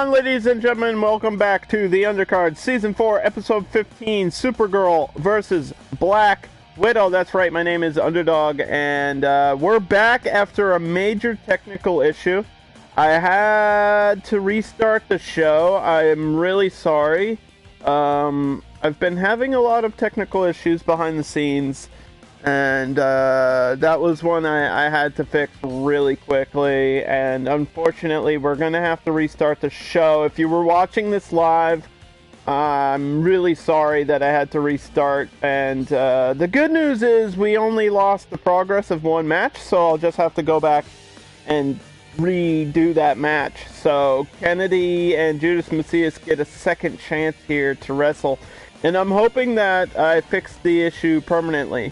on, ladies and gentlemen, welcome back to the Undercard, Season 4, Episode 15, Supergirl versus Black Widow. That's right, my name is Underdog, and we're back after a major technical issue. I had to restart the show. I am really sorry. I've been having a lot of technical issues behind the scenes, and that was one I had to fix really quickly, and unfortunately we're going to have to restart the show. If you were watching this live, I'm really sorry that I had to restart, and the good news is we only lost the progress of one match, so I'll just have to go back and redo that match. So Kennedy and Judas Mesias get a second chance here to wrestle, and I'm hoping that I fixed the issue permanently.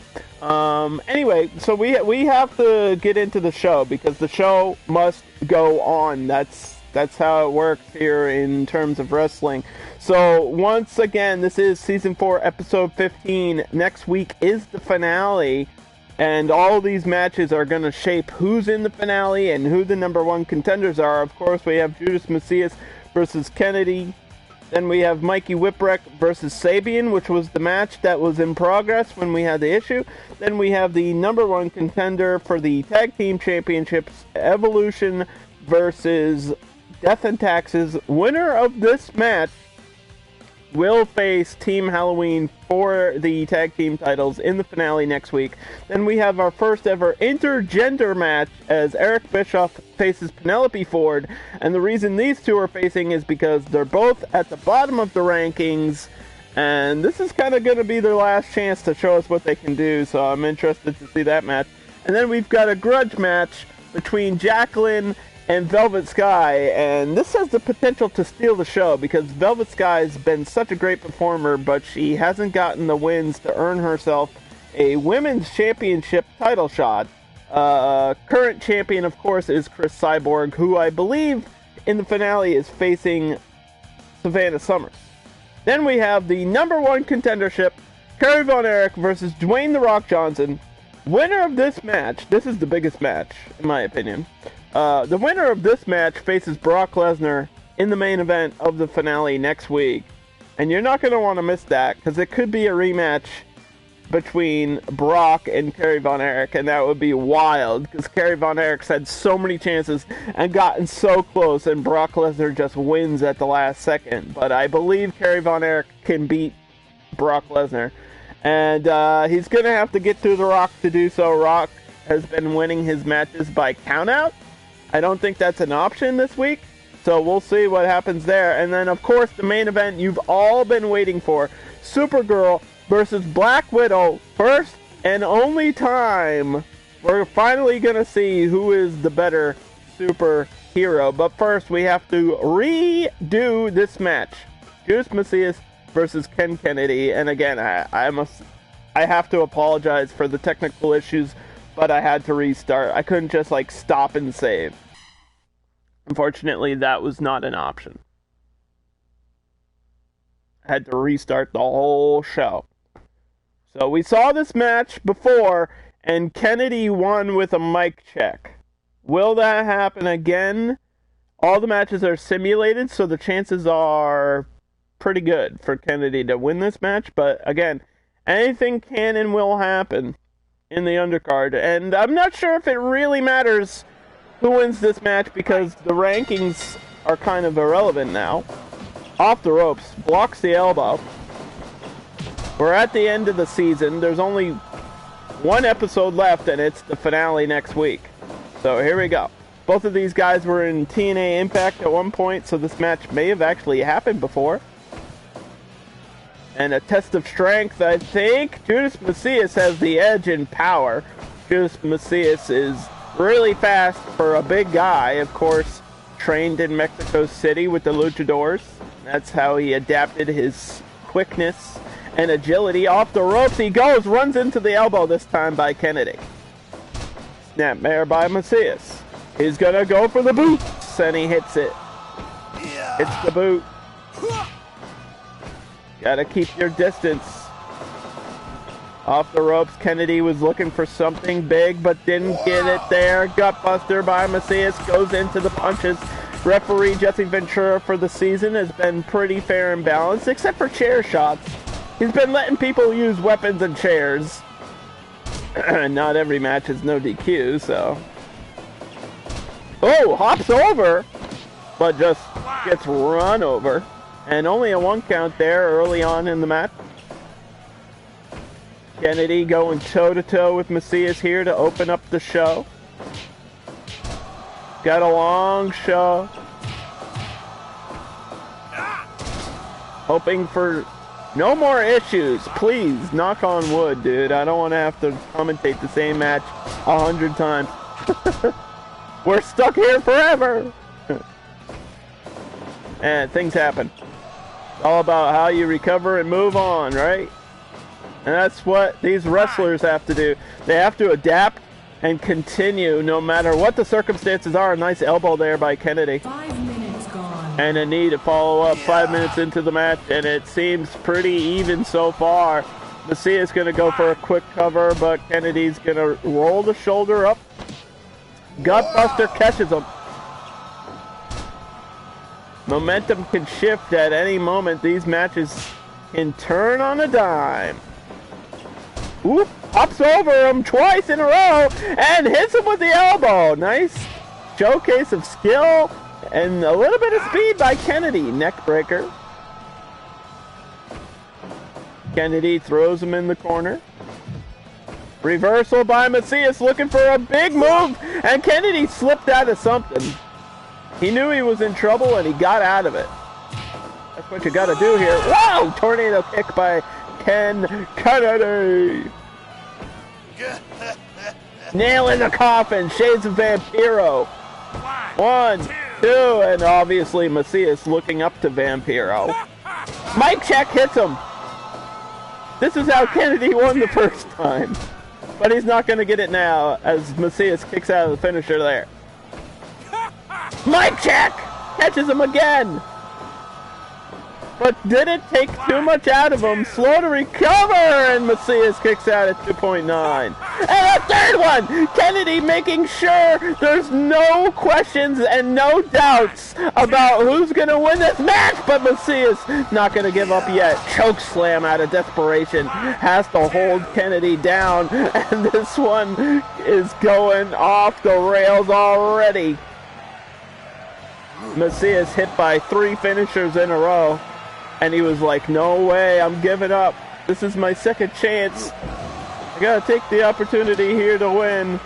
Anyway, so we have to get into the show because the show must go on. That's how it works here in terms of wrestling. So once again, this is Season 4, Episode 15. Next week is the finale, and all these matches are going to shape who's in the finale and who the number one contenders are. Of course, we have Judas Mesias versus Kennedy. Then we have Mikey Whipwreck versus Sabian, which was the match that was in progress when we had the issue. Then we have the number one contender for the Tag Team Championships, Evolution versus Death and Taxes. Winner of this match will face Team Halloween for the tag team titles in the finale next week. Then we have our first ever intergender match as Erich Bischoff faces Penelope Ford, and the reason these two are facing is because they're both at the bottom of the rankings, and this is kind of going to be their last chance to show us what they can do, so I'm interested to see that match. And then we've got a grudge match between Jacqueline and Velvet Sky, and this has the potential to steal the show because Velvet Sky's been such a great performer, but she hasn't gotten the wins to earn herself a women's championship title shot. Current champion, of course, is Chris Cyborg, who I believe in the finale is facing Savannah Summers. Then we have the number one contendership, Kerry Von Erich versus Dwayne The Rock Johnson. Winner of this match, this is the biggest match, in my opinion. The winner of this match faces Brock Lesnar in the main event of the finale next week. And you're not going to want to miss that, because it could be a rematch between Brock and Kerry Von Erich, and that would be wild, because Kerry Von Erich's had so many chances and gotten so close, and Brock Lesnar just wins at the last second. But I believe Kerry Von Erich can beat Brock Lesnar, and he's going to have to get through The Rock to do so. Rock has been winning his matches by countout. I don't think that's an option this week, so we'll see what happens there. And then, of course, the main event you've all been waiting for, Supergirl versus Black Widow. First and only time we're finally going to see who is the better superhero. But first, we have to redo this match. Judas Mesias versus Ken Kennedy. And again, I have to apologize for the technical issues, but I had to restart. I couldn't just, stop and save. Unfortunately, that was not an option. I had to restart the whole show. So we saw this match before, and Kennedy won with a mic check. Will that happen again? All the matches are simulated, so the chances are pretty good for Kennedy to win this match. But again, anything can and will happen in the undercard, and I'm not sure if it really matters who wins this match because the rankings are kind of irrelevant now. Off the ropes, blocks the elbow. We're at the end of the season. There's only one episode left, and it's the finale next week. So here we go. Both of these guys were in TNA Impact at one point, so this match may have actually happened before. And a test of strength, I think. Judas Mesias has the edge in power. Judas Mesias is really fast for a big guy. Of course, trained in Mexico City with the luchadors. That's how he adapted his quickness and agility. Off the ropes he goes, runs into the elbow this time by Kennedy. Snapmare by Mesias. He's gonna go for the boots, and he hits it. Hits the boot. Gotta keep your distance. Off the ropes, Kennedy was looking for something big, but didn't get it there. Gutbuster by Mesias goes into the punches. Referee Jesse Ventura for the season has been pretty fair and balanced, except for chair shots. He's been letting people use weapons and chairs. Not every match is no DQ, so... Oh, hops over, but just gets run over. And only a 1 count there early on in the match. Kennedy going toe-to-toe with Mesias here to open up the show. Got a long show. Hoping for no more issues. Please, knock on wood, dude. I don't want to have to commentate the same match 100 times. We're stuck here forever. And things happen. It's all about how you recover and move on, right? And that's what these wrestlers have to do. They have to adapt and continue no matter what the circumstances are. A nice elbow there by Kennedy. 5 minutes gone. And a knee to follow up 5 minutes into the match. And it seems pretty even so far. Mesias going to go for a quick cover, but Kennedy's going to roll the shoulder up. Gutbuster catches him. Momentum can shift at any moment. These matches can turn on a dime. Oop, hops over him twice in a row and hits him with the elbow. Nice showcase of skill and a little bit of speed by Kennedy. Neck breaker. Kennedy throws him in the corner. Reversal by Mesias looking for a big move, and Kennedy slipped out of something. He knew he was in trouble and he got out of it. That's what you gotta do here. Whoa! Tornado kick by Kennedy. Nail in the coffin. Shades of Vampiro. 1, 2, and obviously Mesias looking up to Vampiro. Mike check hits him. This is how Kennedy won the first time. But he's not going to get it now as Mesias kicks out of the finisher there. Mike check! Catches him again. But didn't take too much out of him. Slow to recover, and Mesias kicks out at 2.9. And a third one! Kennedy making sure there's no questions and no doubts about who's going to win this match, but Mesias not going to give up yet. Choke slam out of desperation. Has to hold Kennedy down, and this one is going off the rails already. Mesias hit by 3 finishers in a row. And he was like, no way, I'm giving up. This is my second chance. I gotta take the opportunity here to win.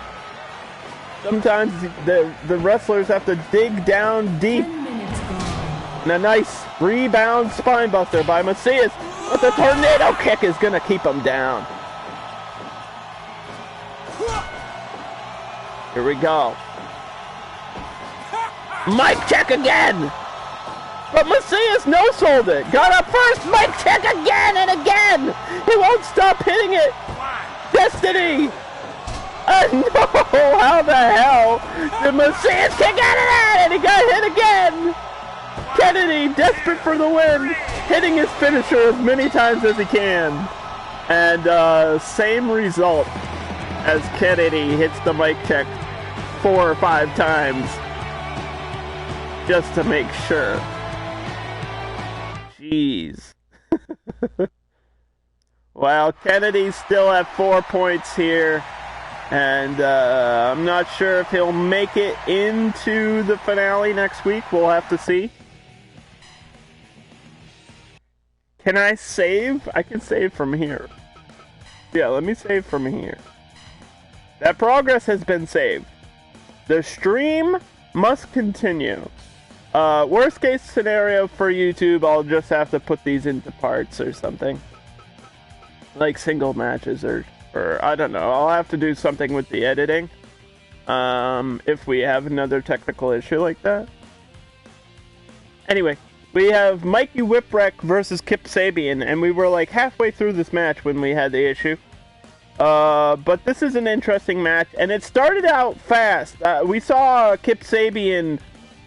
Sometimes the wrestlers have to dig down deep. 10 minutes gone. And a nice rebound spinebuster by Mesias. But the tornado kick is gonna keep him down. Here we go. Mic check again! But Mesias no-sold it. Got up first. Mike check again and again. He won't stop hitting it. Destiny. No. How the hell did Mesias kick out of that? And he got hit again. Kennedy, desperate for the win, hitting his finisher as many times as he can. And same result as Kennedy hits the mic check 4 or 5 times. Just to make sure. Jeez. Well, Kennedy's still at 4 points here. And I'm not sure if he'll make it into the finale next week. We'll have to see. Can I save? I can save from here. Yeah, let me save from here. That progress has been saved. The stream must continue. Worst case scenario for YouTube, I'll just have to put these into parts or something. Like single matches or I don't know. I'll have to do something with the editing. If we have another technical issue like that. Anyway, we have Mikey Whipwreck versus Kip Sabian, and we were like halfway through this match when we had the issue. But this is an interesting match, and it started out fast. We saw Kip Sabian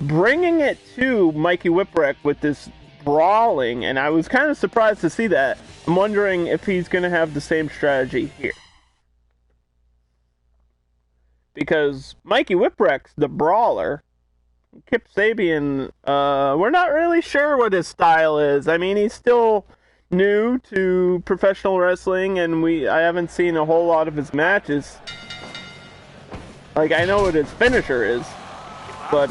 bringing it to Mikey Whipwreck with this brawling, and I was kind of surprised to see that. I'm wondering if he's going to have the same strategy here. Because Mikey Whipwreck's the brawler, Kip Sabian, we're not really sure what his style is. I mean, he's still new to professional wrestling, and I haven't seen a whole lot of his matches. Like, I know what his finisher is, but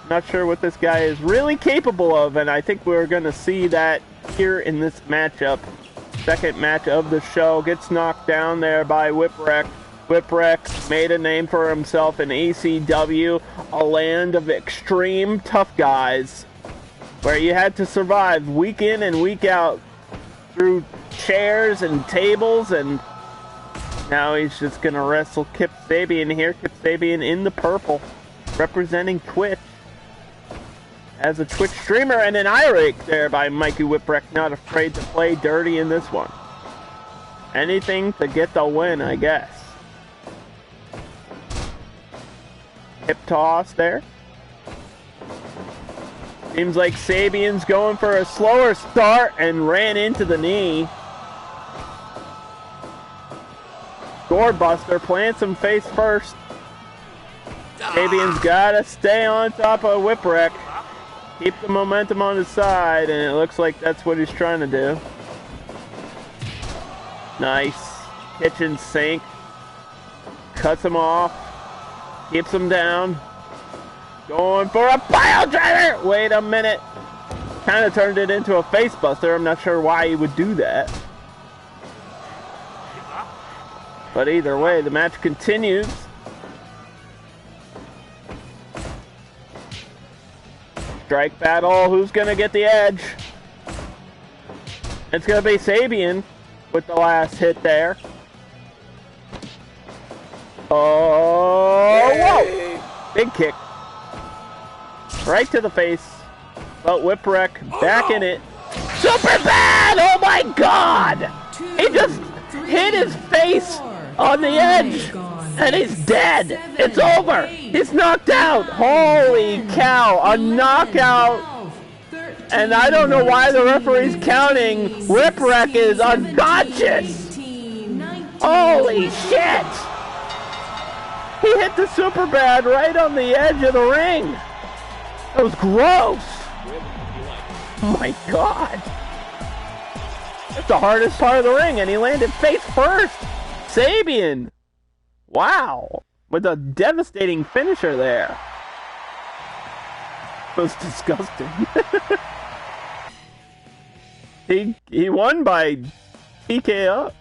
not sure what this guy is really capable of, and I think we're going to see that here in this matchup. Second match of the show. Gets knocked down there by Whipwreck. Whipwreck made a name for himself in ECW, a land of extreme tough guys, where you had to survive week in and week out through chairs and tables, and now he's just going to wrestle Kip Sabian here. Kip Sabian in the purple, representing Twitch as a Twitch streamer, and an eye rake there by Mikey Whipwreck, not afraid to play dirty in this one. Anything to get the win, I guess. Hip toss there. Seems like Sabian's going for a slower start and ran into the knee. Doorbuster plants him face first. Sabian's gotta stay on top of Whipwreck. Keep the momentum on his side, and it looks like that's what he's trying to do. Nice. Kitchen sink. Cuts him off. Keeps him down. Going for a pile driver! Wait a minute. Kind of turned it into a face buster. I'm not sure why he would do that. But either way, the match continues. Strike battle. Who's going to get the edge? It's going to be Sabian with the last hit there. Oh, whoa! Big kick. Right to the face. But Whipwreck back in it. Super bad! Oh my god! He just hit his face on the edge. And he's dead. It's over. He's knocked out. Holy cow. A knockout. And I don't know why the referee's counting. Whipwreck is unconscious. Holy shit. He hit the super bad right on the edge of the ring. That was gross. Oh my god. That's the hardest part of the ring, and he landed face first. Sabian. Wow, with a devastating finisher there. It was disgusting. he won by TKO.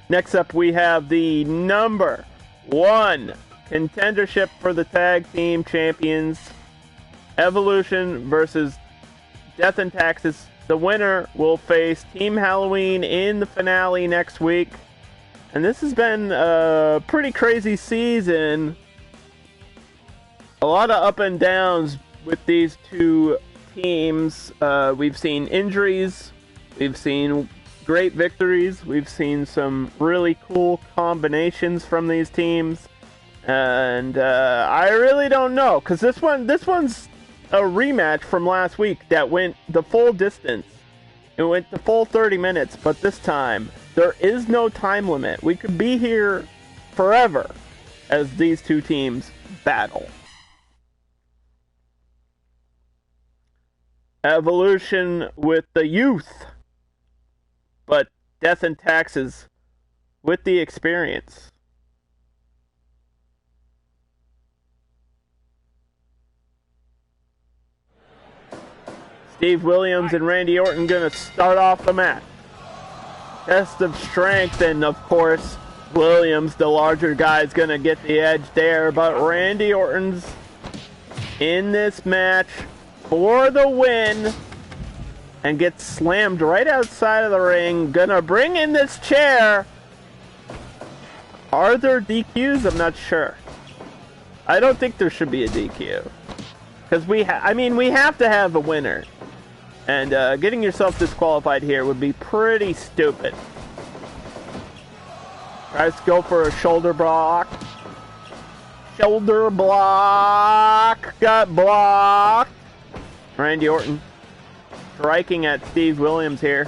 Next up, we have the number 1 contendership for the tag team champions. Evolution versus Death and Taxes. The winner will face Team Halloween in the finale next week. And this has been a pretty crazy season. A lot of up and downs with these two teams. We've seen injuries. We've seen great victories. We've seen some really cool combinations from these teams. And I really don't know. Because this one's a rematch from last week that went the full distance. It went the full 30 minutes. But this time, there is no time limit. We could be here forever as these two teams battle. Evolution with the youth, but Death and Taxes with the experience. Steve Williams and Randy Orton gonna start off the match. Test of strength, and of course, Williams, the larger guy, is going to get the edge there. But Randy Orton's in this match for the win and gets slammed right outside of the ring. Gonna bring in this chair. Are there DQs? I'm not sure. I don't think there should be a DQ. Because we have to have a winner. And getting yourself disqualified here would be pretty stupid. Tries to go for a shoulder block. Shoulder block. Got blocked. Randy Orton striking at Steve Williams here.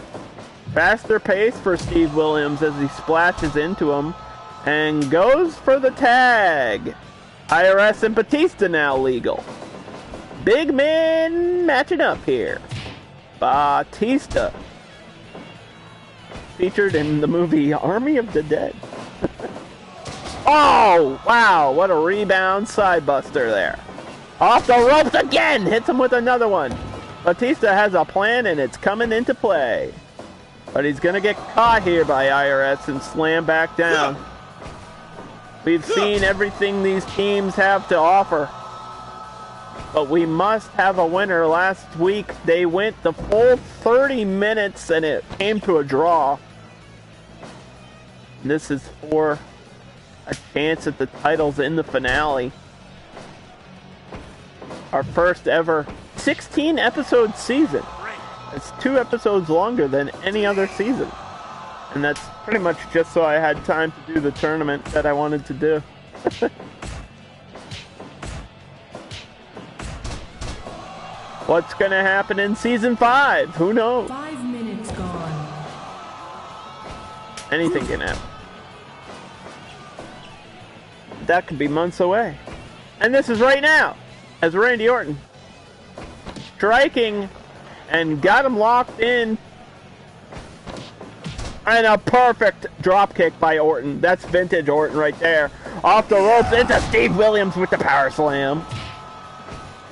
Faster pace for Steve Williams as he splashes into him. And goes for the tag. IRS and Batista now legal. Big men matching up here. Batista, featured in the movie Army of the Dead. Oh, wow, what a rebound sidebuster there. Off the ropes again, hits him with another one. Batista has a plan and it's coming into play. But he's going to get caught here by IRS and slam back down. We've seen everything these teams have to offer. But we must have a winner. Last week, they went the full 30 minutes and it came to a draw. This is for a chance at the titles in the finale. Our first ever 16-episode season. It's 2 episodes longer than any other season. And that's pretty much just so I had time to do the tournament that I wanted to do. What's going to happen in Season 5? Who knows? 5 minutes gone. Anything can happen. That could be months away. And this is right now, as Randy Orton striking and got him locked in. And a perfect drop kick by Orton. That's vintage Orton right there. Off the ropes into Steve Williams with the power slam.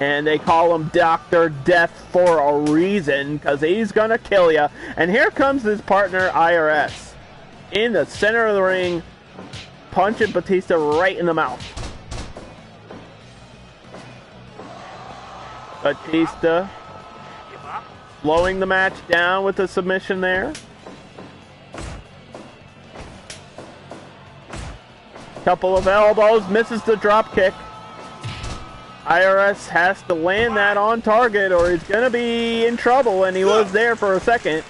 And they call him Dr. Death for a reason, because he's going to kill you. And here comes his partner, IRS. In the center of the ring, punching Batista right in the mouth. Batista slowing the match down with a submission there. Couple of elbows, misses the drop kick. IRS has to land that on target or he's going to be in trouble, and he was there for a second.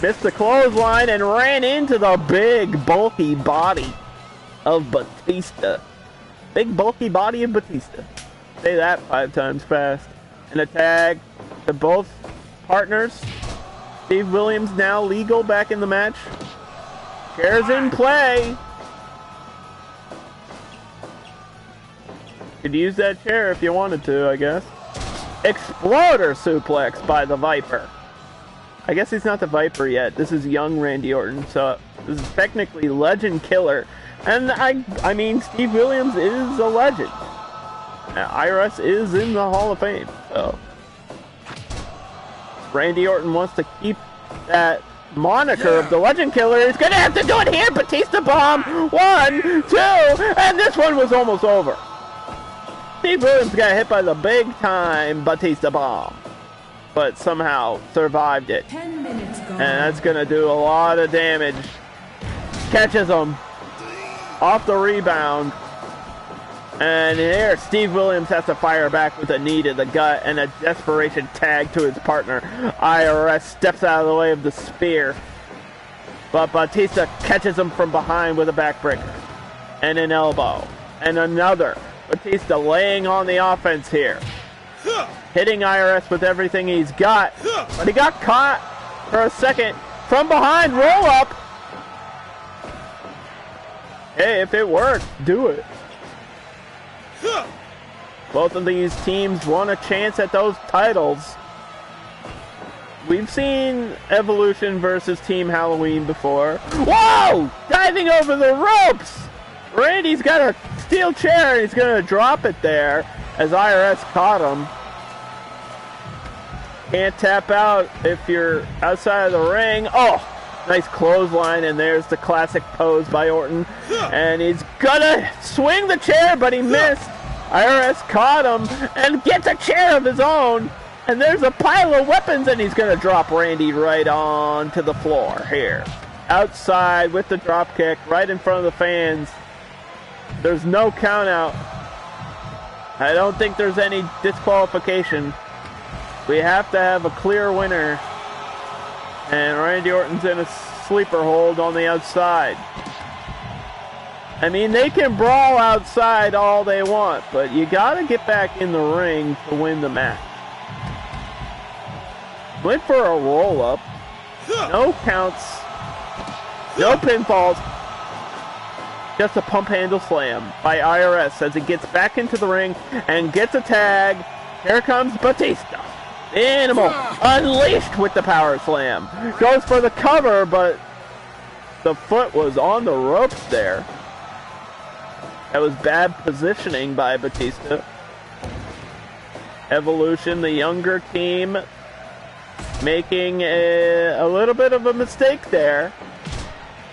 Missed the clothesline and ran into the big, bulky body of Batista. Big, bulky body of Batista. Say that 5 times fast. And a tag to both partners. Steve Williams now legal back in the match. Chairs in play. Could use that chair if you wanted to, I guess. Exploder suplex by the Viper. I guess he's not the Viper yet. This is young Randy Orton, so this is technically Legend Killer. And I mean, Steve Williams is a legend. IRS is in the Hall of Fame, so Randy Orton wants to keep that moniker of the Legend Killer. He's gonna have to do it here. Batista bomb. 1, 2, and this one was almost over. Steve Williams got hit by the big-time Batista bomb, but somehow survived it. 10 minutes gone. And that's going to do a lot of damage. Catches him off the rebound. And here, Steve Williams has to fire back with a knee to the gut and a desperation tag to his partner. IRS steps out of the way of the spear. But Batista catches him from behind with a backbreaker. And an elbow. And another. Batista laying on the offense here. Hitting IRS with everything he's got. But he got caught for a second. From behind, roll up. Hey, if it works, do it. Both of these teams want a chance at those titles. We've seen Evolution versus Team Halloween before. Whoa! Diving over the ropes! Randy's got a steel chair. He's going to drop it there as IRS caught him. Can't tap out if you're outside of the ring. Oh, nice clothesline, and there's the classic pose by Orton. And he's going to swing the chair, but he missed. IRS caught him and gets a chair of his own. And there's a pile of weapons, and he's going to drop Randy right onto the floor here. Outside with the drop kick right in front of the fans. There's no count out. I don't think there's any disqualification. We have to have a clear winner. And Randy Orton's in a sleeper hold on the outside. I mean, they can brawl outside all they want, but you gotta get back in the ring to win the match. Went for a roll-up. No counts. No pinfalls. Just a pump handle slam by IRS as he gets back into the ring and gets a tag. Here comes Batista. The Animal unleashed with the power slam. Goes for the cover, but the foot was on the ropes there. That was bad positioning by Batista. Evolution, the younger team, making a little bit of a mistake there.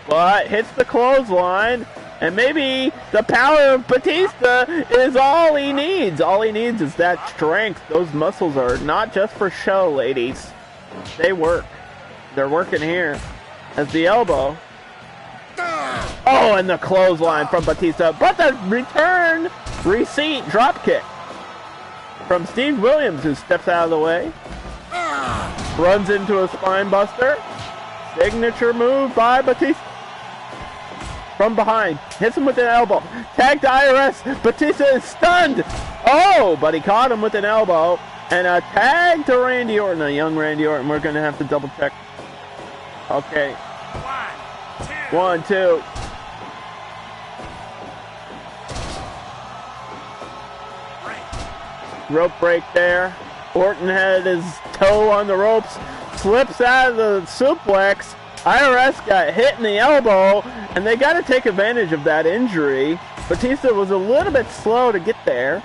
But hits the clothesline. And maybe the power of Batista is all he needs. All he needs is that strength. Those muscles are not just for show, ladies. They work. They're working here. As the elbow. Oh, and the clothesline from Batista. But the return receipt dropkick from Steve Williams, who steps out of the way. Runs into a spine buster. Signature move by Batista. From behind, hits him with an elbow. Tag to IRS. Batista is stunned. Oh, but he caught him with an elbow. And a tag to Randy Orton, a young Randy Orton. We're going to have to double check. Okay. 1, 2. Rope break there. Orton had his toe on the ropes. Slips out of the suplex. IRS got hit in the elbow, and they got to take advantage of that injury. Batista was a little bit slow to get there.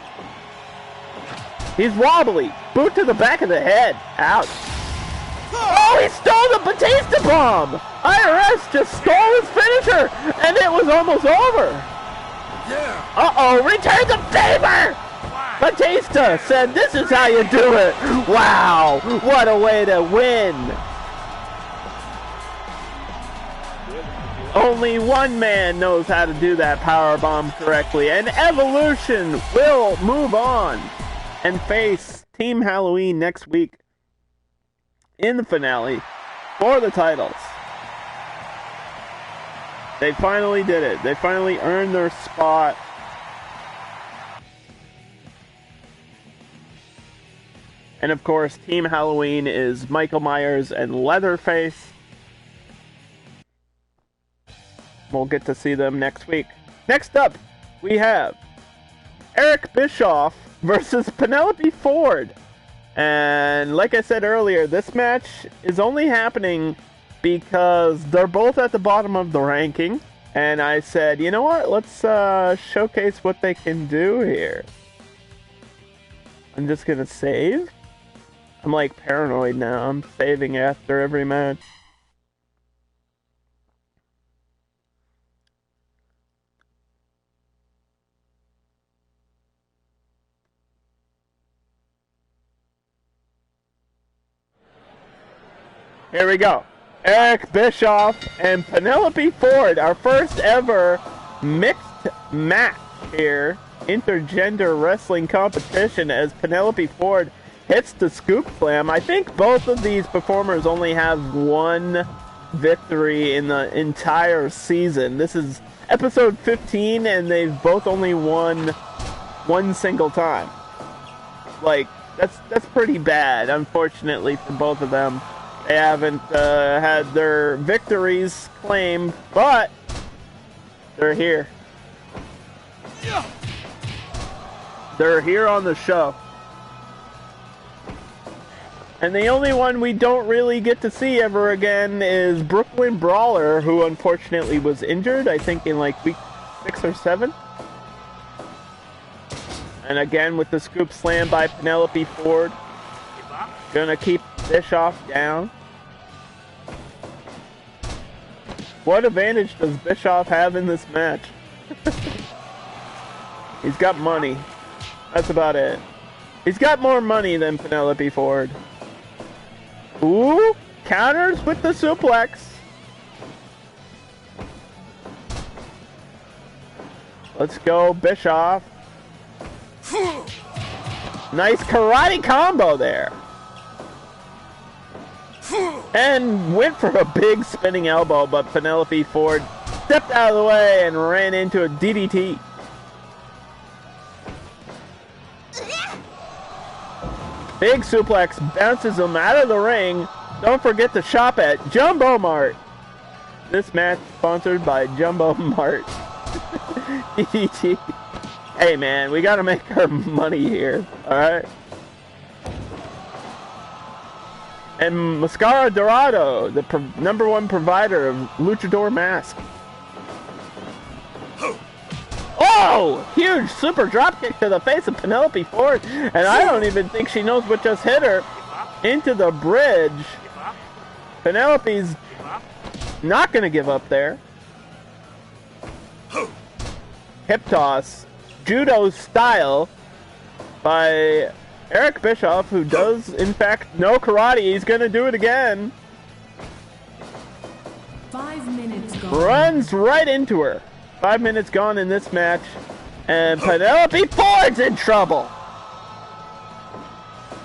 He's wobbly. Boot to the back of the head. Ouch. Oh, he stole the Batista bomb. IRS just stole his finisher, and it was almost over. Uh-oh, return the favor. Batista said, this is how you do it. Wow, what a way to win. Only one man knows how to do that powerbomb correctly, and Evolution will move on and face Team Halloween next week in the finale for the titles. They finally did it. They finally earned their spot. And of course, Team Halloween is Michael Myers and Leatherface. We'll get to see them next week. Next up, we have Eric Bischoff versus Penelope Ford. And like I said earlier, this match is only happening because they're both at the bottom of the ranking. And I said, you know what? Let's showcase what they can do here. I'm just going to save. I'm like paranoid now. I'm saving after every match. Here we go. Eric Bischoff and Penelope Ford, our first ever mixed match here. Intergender wrestling competition as Penelope Ford hits the scoop slam. I think both of these performers only have one victory in the entire season. This is episode 15 and they've both only won one single time. Like, that's pretty bad, unfortunately, for both of them. They haven't had their victories claimed, but they're here. They're here on the show. And the only one we don't really get to see ever again is Brooklyn Brawler, who unfortunately was injured, I think in like week 6 or 7. And again with the scoop slam by Penelope Ford. Gonna keep Bischoff down. What advantage does Bischoff have in this match? He's got money. That's about it. He's got more money than Penelope Ford. Ooh, counters with the suplex. Let's go, Bischoff. Nice karate combo there. And went for a big spinning elbow, but Penelope Ford stepped out of the way and ran into a DDT. Big suplex bounces him out of the ring. Don't forget to shop at Jumbo Mart. This match sponsored by Jumbo Mart. Hey man, we gotta make our money here, alright? And Mascara Dorado, the #1 provider of Luchador Mask. Oh! Huge super dropkick to the face of Penelope Ford. And I don't even think she knows what just hit her. Into the bridge. Penelope's not going to give up there. Hip toss. Judo style by Erich Bischoff, who does, in fact, know karate. He's going to do it again. 5 minutes gone. Runs right into her. 5 minutes gone in this match. And Penelope Ford's in trouble.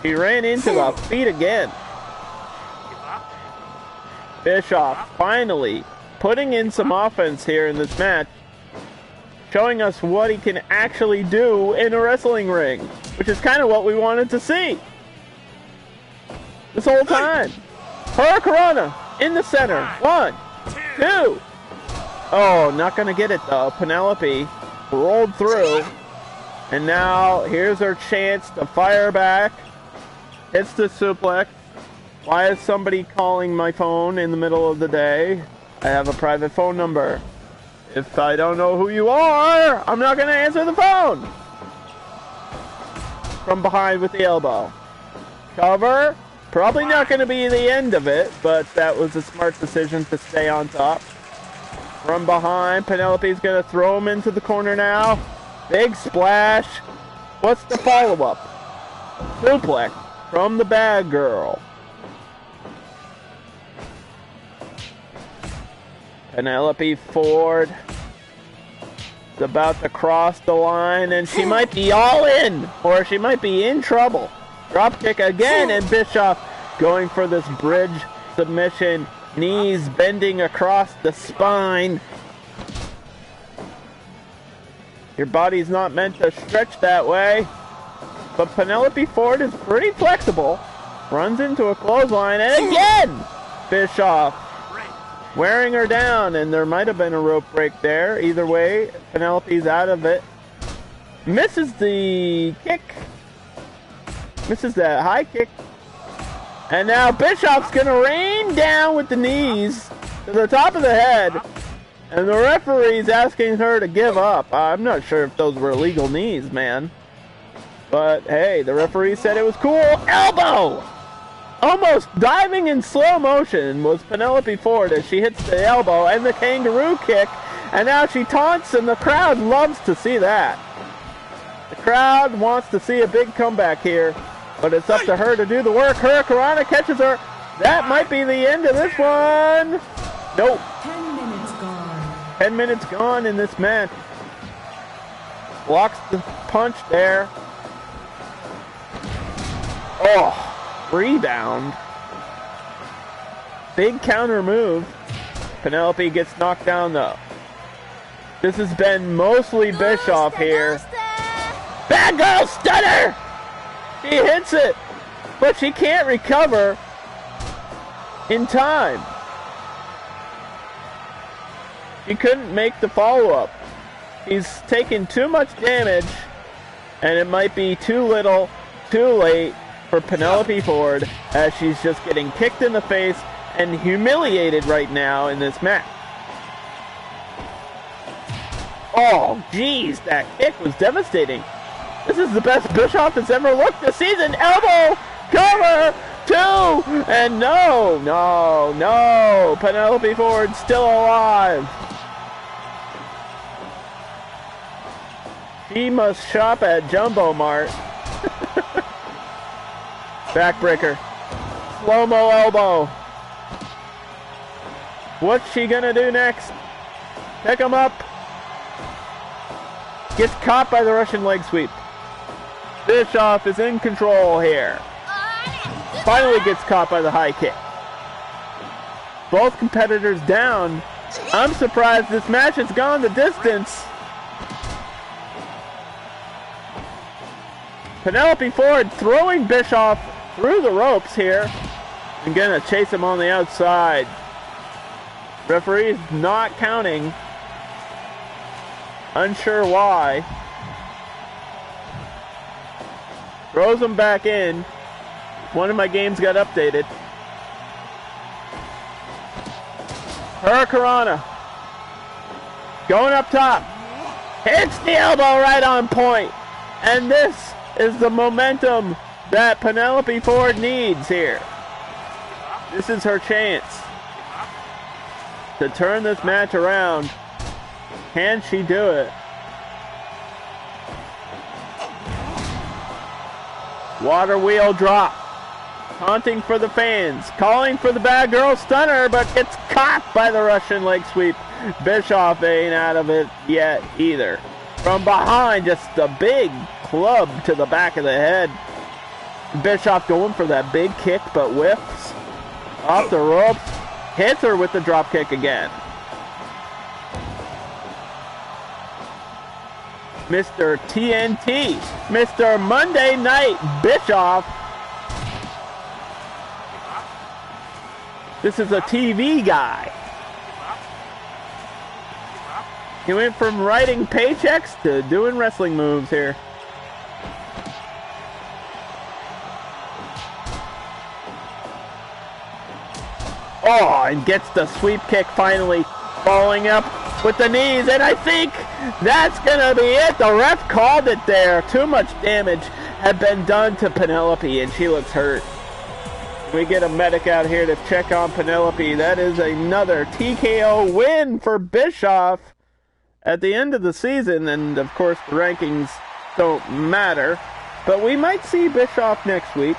He ran into the feet again. Bischoff finally putting in some offense here in this match. Showing us what he can actually do in a wrestling ring. Which is kind of what we wanted to see. This whole time. Hurricanrana in the center. 1, 2. Oh, not going to get it though. Penelope rolled through. And now here's her chance to fire back. Hits the suplex. Why is somebody calling my phone in the middle of the day? I have a private phone number. If I don't know who you are, I'm not going to answer the phone. From behind with the elbow. Cover. Probably not going to be the end of it, but that was a smart decision to stay on top. From behind, Penelope's going to throw him into the corner now. Big splash. What's the follow-up? Suplex from the bad girl. Penelope Ford is about to cross the line, and she might be all in, or she might be in trouble. Dropkick again, and Bischoff going for this bridge submission. Knees bending across the spine. Your body's not meant to stretch that way. But Penelope Ford is pretty flexible. Runs into a clothesline, and again! Bischoff wearing her down, and there might have been a rope break there. Either way, Penelope's out of it. Misses the kick. Misses that high kick. And now Bischoff's going to rain down with the knees to the top of the head. And the referee's asking her to give up. I'm not sure if those were illegal knees, man. But hey, the referee said it was cool. Elbow! Almost diving in slow motion was Penelope Ford as she hits the elbow and the kangaroo kick. And now she taunts, and the crowd loves to see that. The crowd wants to see a big comeback here. But it's up to her to do the work. Hurricanrana catches her. That might be the end of this one. Nope. 10 minutes gone. 10 minutes gone in this match. Blocks the punch there. Oh, rebound. Big counter move. Penelope gets knocked down though. This has been mostly Bischoff here. Bad girl stunner! She hits it, but she can't recover in time. She couldn't make the follow-up. He's taken too much damage, and it might be too little, too late for Penelope Ford, as she's just getting kicked in the face and humiliated right now in this match. Oh, geez, that kick was devastating. This is the best Bischoff has ever looked this season. Elbow, cover, 2, and no. Penelope Ford still alive. She must shop at Jumbo Mart. Backbreaker. Slow-mo elbow. What's she gonna do next? Pick him up. Gets caught by the Russian leg sweep. Bischoff is in control here. Finally gets caught by the high kick. Both competitors down. I'm surprised this match has gone the distance. Penelope Ford throwing Bischoff through the ropes here. And gonna chase him on the outside. Referee's not counting. Unsure why. Throws him back in. One of my games got updated. Hurricanrana. Going up top. Hits the elbow right on point. And this is the momentum that Penelope Ford needs here. This is her chance to turn this match around. Can she do it? Water wheel drop. Taunting for the fans. Calling for the bad girl stunner, but gets caught by the Russian leg sweep. Bischoff ain't out of it yet either. From behind, just a big club to the back of the head. Bischoff going for that big kick, but whiffs. Off the ropes. Hits her with the drop kick again. Mr. TNT. Mr. Monday Night Bischoff. This is a TV guy. He went from writing paychecks to doing wrestling moves here. Oh, and gets the sweep kick finally. Following up with the knees, and I think that's gonna be it. The ref called it there. Too much damage had been done to Penelope, and she looks hurt. We get a medic out here to check on Penelope. That is another TKO win for Bischoff at the end of the season, and of course the rankings don't matter, but we might see Bischoff next week.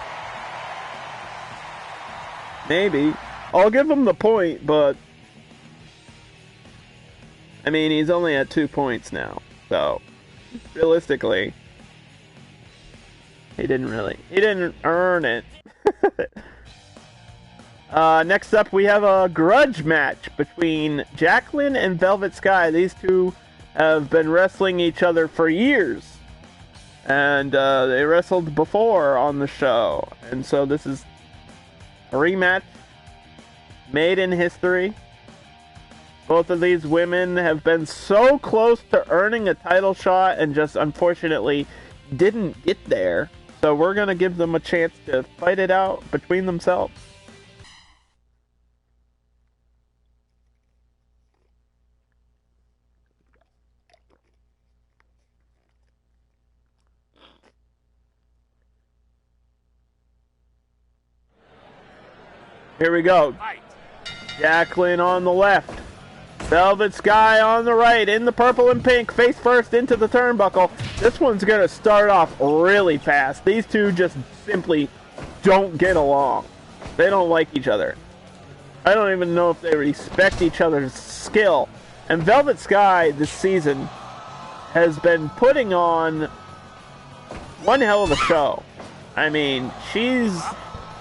Maybe. I'll give him the point, but I mean, he's only at 2 points now, so realistically, he didn't earn it. Next up, we have a grudge match between Jacqueline and Velvet Sky. These two have been wrestling each other for years, and they wrestled before on the show, and so this is a rematch made in history. Both of these women have been so close to earning a title shot and just unfortunately didn't get there. So we're going to give them a chance to fight it out between themselves. Here we go. Jacqueline on the left. Velvet Sky on the right, in the purple and pink, face first into the turnbuckle. This one's going to start off really fast. These two just simply don't get along. They don't like each other. I don't even know if they respect each other's skill. And Velvet Sky this season has been putting on one hell of a show. I mean, she's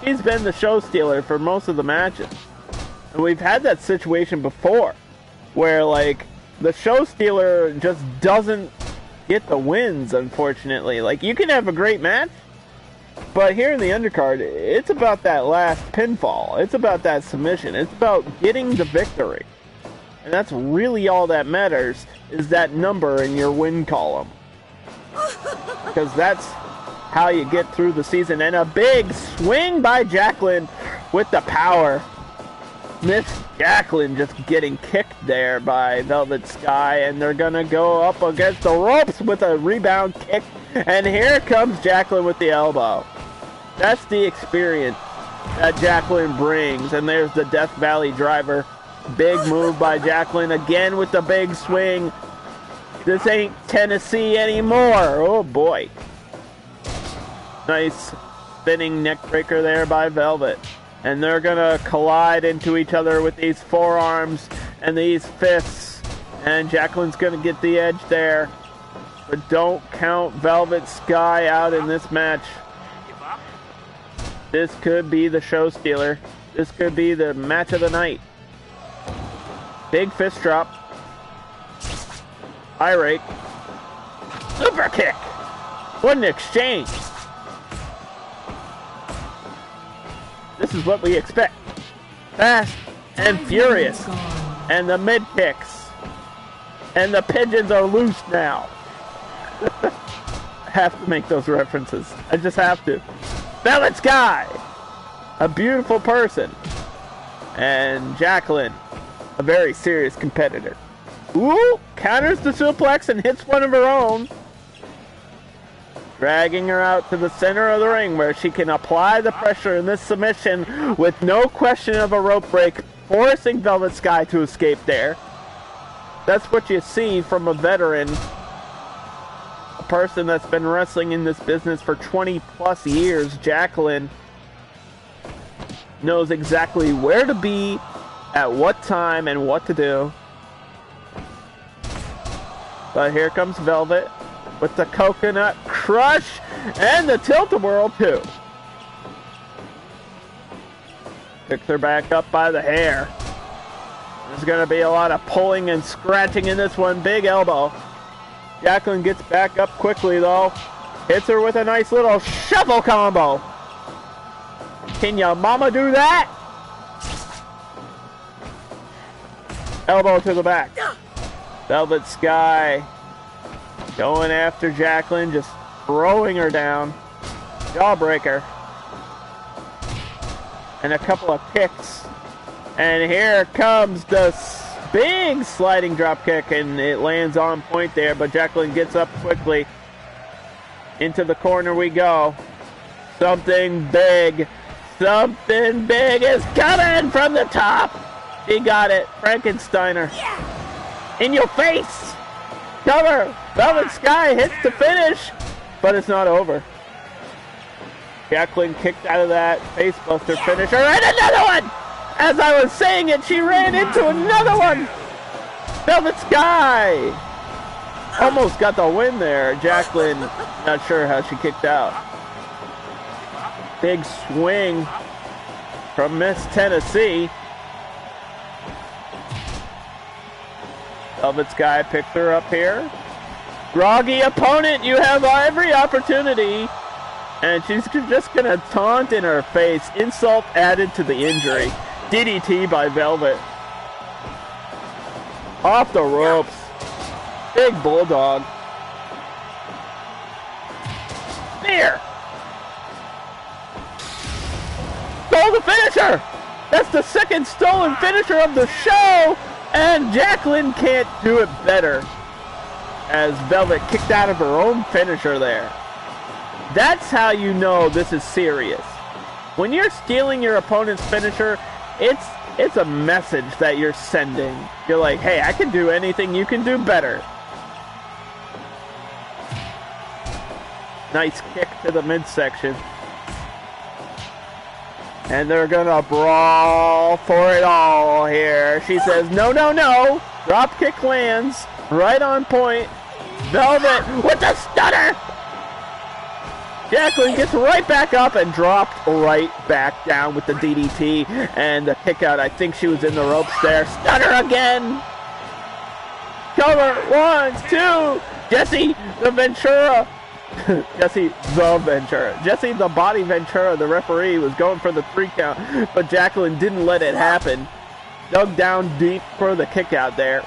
been the show stealer for most of the matches. And we've had that situation before, where like the show stealer just doesn't get the wins, unfortunately. Like, you can have a great match, but here in the undercard, it's about that last pinfall. It's about that submission. It's about getting the victory. And that's really all that matters, is that number in your win column. Because that's how you get through the season. And a big swing by Jacqueline with the power. Miss Jacqueline just getting kicked there by Velvet Sky, and they're gonna go up against the ropes with a rebound kick, and here comes Jacqueline with the elbow. That's the experience that Jacqueline brings, and there's the Death Valley driver. Big move by Jacqueline again with the big swing. This ain't Tennessee anymore. Oh boy. Nice spinning neck breaker there by Velvet. And they're going to collide into each other with these forearms and these fists. And Jacqueline's going to get the edge there. But don't count Velvet Sky out in this match. This could be the show stealer. This could be the match of the night. Big fist drop. Erich. Super kick. What an exchange. This is what we expect. Fast and furious. And the mid kicks. And the pigeons are loose now. I have to make those references. I just have to. Velvet Sky, a beautiful person. And Jacqueline, a very serious competitor. Ooh, counters the suplex and hits one of her own. Dragging her out to the center of the ring where she can apply the pressure in this submission with no question of a rope break, forcing Velvet Sky to escape there. That's what you see from a veteran, a person that's been wrestling in this business for 20 plus years. Jacqueline knows exactly where to be, at what time, and what to do. But here comes Velvet with the coconut crush and the tilt-a-whirl too. Picks her back up by the hair. There's going to be a lot of pulling and scratching in this one. Big elbow. Jacqueline gets back up quickly though. Hits her with a nice little shuffle combo. Can your mama do that? Elbow to the back. Velvet Sky going after Jacqueline, just throwing her down. Jawbreaker. And a couple of kicks. And here comes the big sliding drop kick, and it lands on point there, but Jacqueline gets up quickly. Into the corner we go. Something big is coming from the top. He got it. Frankensteiner. In your face. Cover. Velvet Sky hits the finish, but it's not over. Jacqueline kicked out of that facebuster finisher, and another one! As I was saying it, she ran into another one! Velvet Sky! Almost got the win there. Jacqueline, not sure how she kicked out. Big swing from Miss Tennessee. Velvet Sky picks her up here. Groggy opponent, you have every opportunity. And she's just going to taunt in her face. Insult added to the injury. DDT by Velvet. Off the ropes. Big bulldog. Spear. Stole the finisher. That's the second stolen finisher of the show. And Jacqueline can't do it better. As Velvet kicked out of her own finisher there. That's how you know this is serious. When you're stealing your opponent's finisher, it's a message that you're sending. You're like, hey, I can do anything, you can do better. Nice kick to the midsection. And they're gonna brawl for it all here. She says, no, no, no. Drop kick lands right on point. Velvet with the stunner. Jacqueline gets right back up and dropped right back down with the DDT and the kick out. I think she was in the ropes there. Stunner again. Cover. 1, 2. Jesse the Ventura. Jesse the Body Ventura, the referee, was going for the 3 count, but Jacqueline didn't let it happen. Dug down deep for the kick out there.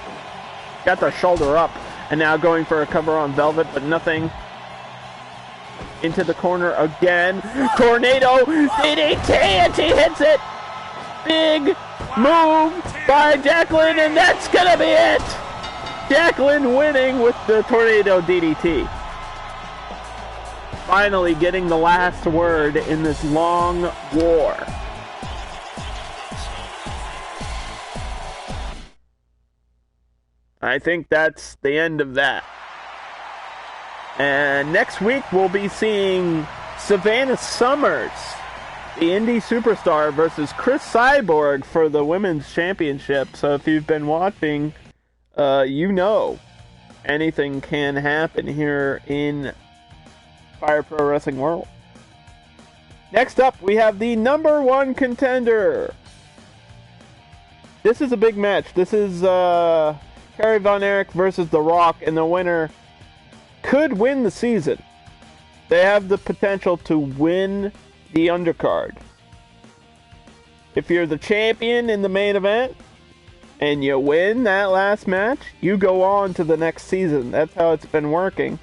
Got the shoulder up, and now going for a cover on Velvet, but nothing. Into the corner again. Tornado DDT, and she hits it. Big move by Jacqueline, and that's gonna be it. Jacqueline winning with the Tornado DDT. Finally getting the last word in this long war. I think that's the end of that. And next week we'll be seeing Savannah Summers, the indie superstar, versus Chris Cyborg for the women's championship. So if you've been watching, you know anything can happen here in Fire Pro Wrestling World. Next up, we have the number 1 contender. This is a big match. This is Kerry Von Erich versus The Rock, and the winner could win the season. They have the potential to win the undercard. If you're the champion in the main event, and you win that last match, you go on to the next season. That's how it's been working.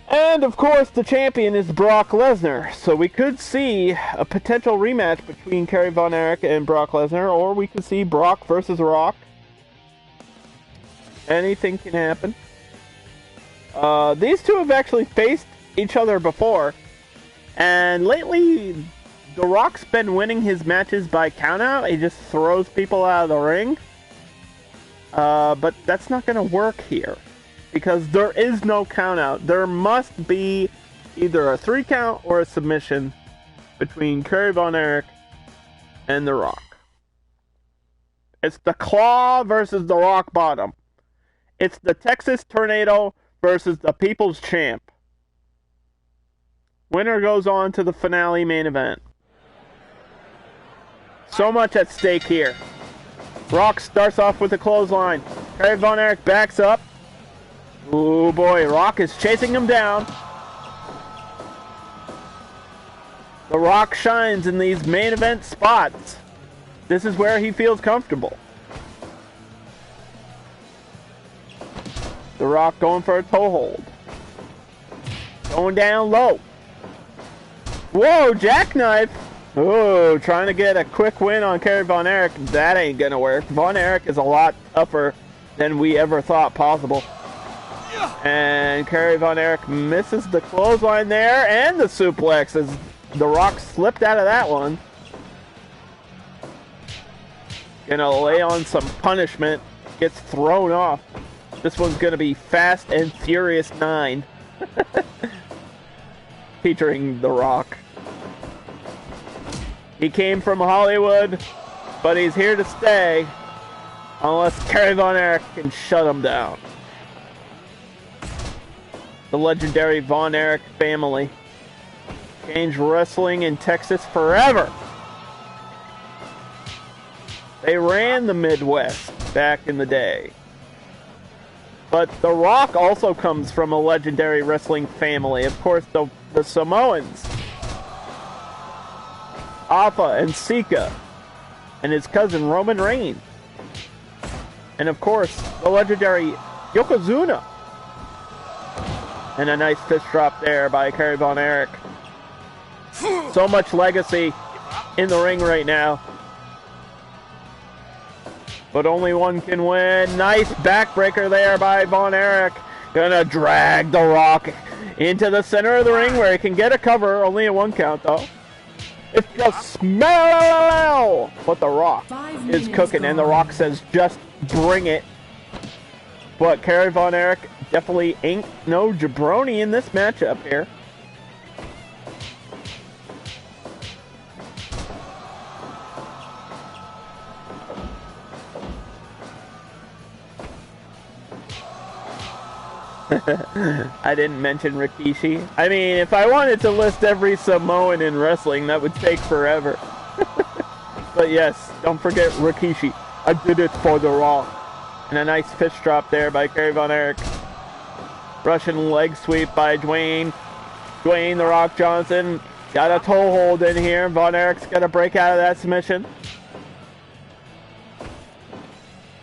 And, of course, the champion is Brock Lesnar. So we could see a potential rematch between Kerry Von Erich and Brock Lesnar, or we could see Brock versus Rock. Anything can happen. These two have actually faced each other before. And lately, The Rock's been winning his matches by countout. He just throws people out of the ring. But that's not going to work here, because there is no countout. There must be either a 3 count or a submission between Kerry Von Erich and The Rock. It's the Claw versus the Rock Bottom. It's the Texas Tornado versus the People's Champ. Winner goes on to the finale main event. So much at stake here. Rock starts off with a clothesline. Kerry Von Erich backs up. Oh boy, Rock is chasing him down. The Rock shines in these main event spots. This is where he feels comfortable. The Rock going for a toe hold. Going down low. Whoa, jackknife. Oh, trying to get a quick win on Kerry Von Erich. That ain't gonna work. Von Erich is a lot tougher than we ever thought possible. And Kerry Von Erich misses the clothesline there and the suplex as The Rock slipped out of that one. Gonna lay on some punishment. Gets thrown off. This one's gonna be Fast and Furious 9. Featuring The Rock. He came from Hollywood, but he's here to stay unless Kerry Von Erich can shut him down. The legendary Von Erich family changed wrestling in Texas forever. They ran the Midwest back in the day. But The Rock also comes from a legendary wrestling family. Of course, the Samoans. Alpha and Sika, and his cousin Roman Reigns. And of course, the legendary Yokozuna. And a nice fist drop there by Kerry Von Erich. So much legacy in the ring right now. But only one can win. Nice backbreaker there by Von Erich. Gonna drag The Rock into the center of the ring where he can get a cover. Only a 1 count though. It's the smell what The Rock is cooking, and The Rock says, just bring it. But Kerry Von Erich definitely ain't no jabroni in this matchup here. I didn't mention Rikishi. I mean, if I wanted to list every Samoan in wrestling, that would take forever. But yes, don't forget Rikishi. I did it for The Rock. And a nice fist drop there by Kerry Von Erich. Russian leg sweep by Dwayne. Dwayne The Rock Johnson got a toe hold in here. Von Erich's got to break out of that submission.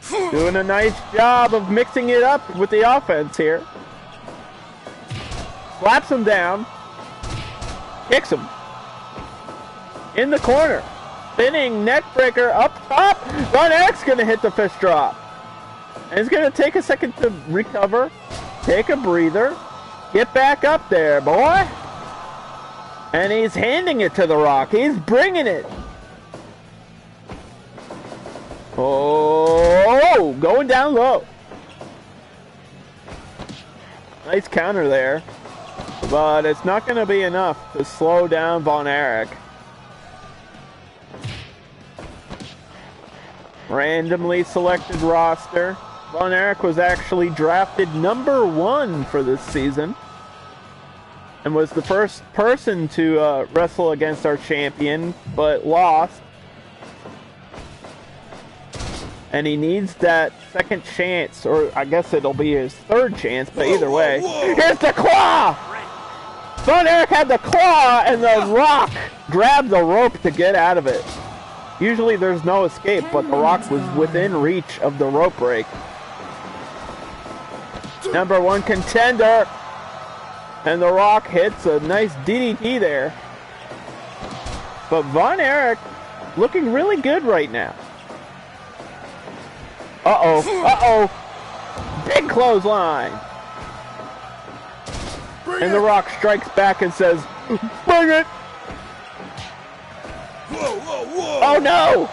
Doing a nice job of mixing it up with the offense here. Slaps him down. Kicks him. In the corner. Spinning neck breaker up top. Von Erich's going to hit the fist drop. And he's going to take a second to recover. Take a breather. Get back up there, boy. And he's handing it to The Rock. He's bringing it. Oh, going down low. Nice counter there. But it's not going to be enough to slow down Von Erich. Randomly selected roster. Von Erich was actually drafted number 1 for this season. And was the first person to wrestle against our champion, but lost. And he needs that second chance, or I guess it'll be his third chance, but either way. Here's the claw! Von Erich had the claw, and The Rock grabbed the rope to get out of it. Usually there's no escape, but The Rock was within reach of the rope break. Number 1 Contender. And The Rock hits a nice DDT there. But Von Erich looking really good right now. Uh-oh. Big clothesline. And The Rock strikes back and says, "Bring it!" Oh no!